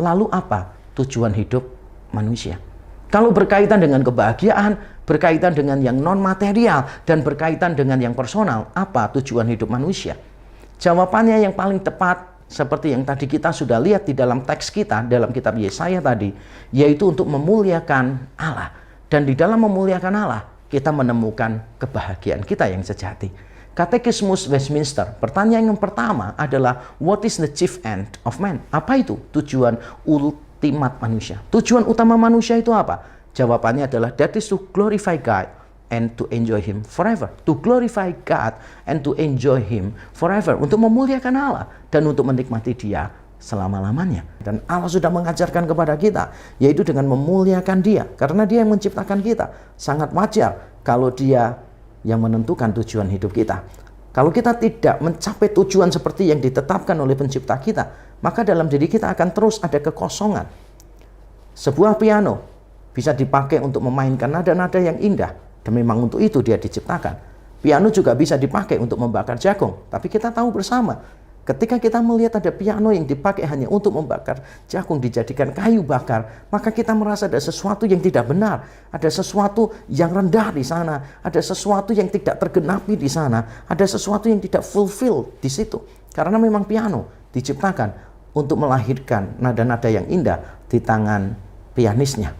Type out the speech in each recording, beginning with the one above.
Lalu apa tujuan hidup manusia? Kalau berkaitan dengan kebahagiaan, berkaitan dengan yang non-material, dan berkaitan dengan yang personal, apa tujuan hidup manusia? Jawabannya yang paling tepat, seperti yang tadi kita sudah lihat di dalam teks kita, dalam kitab Yesaya tadi, yaitu untuk memuliakan Allah. Dan di dalam memuliakan Allah, kita menemukan kebahagiaan kita yang sejati. Katekismus Westminster, pertanyaan yang pertama adalah, what is the chief end of man? Apa itu tujuan ultimat manusia? Tujuan utama manusia itu apa? Jawabannya adalah, that is to glorify God and to enjoy Him forever. To glorify God and to enjoy Him forever. Untuk memuliakan Allah dan untuk menikmati Dia selama-lamanya. Dan Allah sudah mengajarkan kepada kita, yaitu dengan memuliakan Dia. Karena Dia yang menciptakan kita. Sangat wajar kalau Dia yang menentukan tujuan hidup kita. Kalau kita tidak mencapai tujuan seperti yang ditetapkan oleh pencipta kita, maka dalam diri kita akan terus ada kekosongan. Sebuah piano bisa dipakai untuk memainkan nada-nada yang indah, dan memang untuk itu dia diciptakan. Piano juga bisa dipakai untuk membakar jagung, tapi kita tahu bersama, ketika kita melihat ada piano yang dipakai hanya untuk membakar jagung, dijadikan kayu bakar, maka kita merasa ada sesuatu yang tidak benar, ada sesuatu yang rendah di sana, ada sesuatu yang tidak tergenapi di sana, ada sesuatu yang tidak fulfill di situ. Karena memang piano diciptakan untuk melahirkan nada-nada yang indah di tangan pianisnya.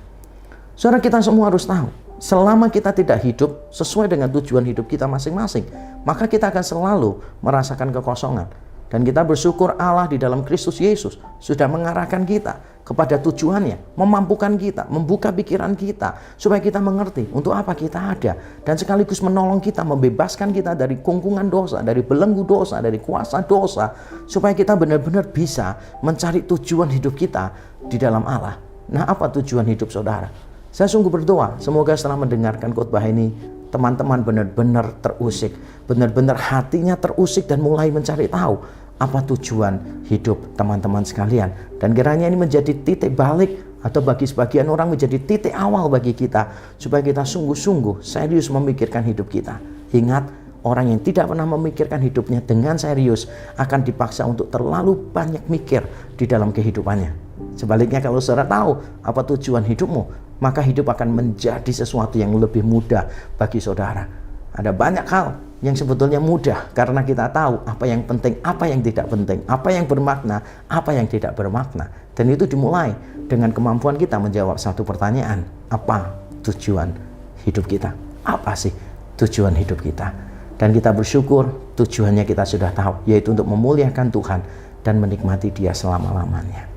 Saudara, kita semua harus tahu, selama kita tidak hidup sesuai dengan tujuan hidup kita masing-masing, maka kita akan selalu merasakan kekosongan. Dan kita bersyukur Allah di dalam Kristus Yesus sudah mengarahkan kita kepada tujuannya, memampukan kita, membuka pikiran kita, supaya kita mengerti untuk apa kita ada, dan sekaligus menolong kita, membebaskan kita dari kungkungan dosa, dari belenggu dosa, dari kuasa dosa, supaya kita benar-benar bisa mencari tujuan hidup kita di dalam Allah. Nah, apa tujuan hidup saudara? Saya sungguh berdoa, semoga setelah mendengarkan khotbah ini, teman-teman benar-benar terusik, benar-benar hatinya terusik dan mulai mencari tahu apa tujuan hidup teman-teman sekalian. Dan kiranya ini menjadi titik balik, atau bagi sebagian orang menjadi titik awal bagi kita, supaya kita sungguh-sungguh serius memikirkan hidup kita. Ingat, orang yang tidak pernah memikirkan hidupnya dengan serius akan dipaksa untuk terlalu banyak mikir di dalam kehidupannya. Sebaliknya, kalau saudara tahu apa tujuan hidupmu, maka hidup akan menjadi sesuatu yang lebih mudah bagi saudara. Ada banyak hal yang sebetulnya mudah karena kita tahu apa yang penting, apa yang tidak penting, apa yang bermakna, apa yang tidak bermakna. Dan itu dimulai dengan kemampuan kita menjawab satu pertanyaan, apa tujuan hidup kita? Apa sih tujuan hidup kita? Dan kita bersyukur tujuannya kita sudah tahu, yaitu untuk memuliakan Tuhan dan menikmati Dia selama-lamanya.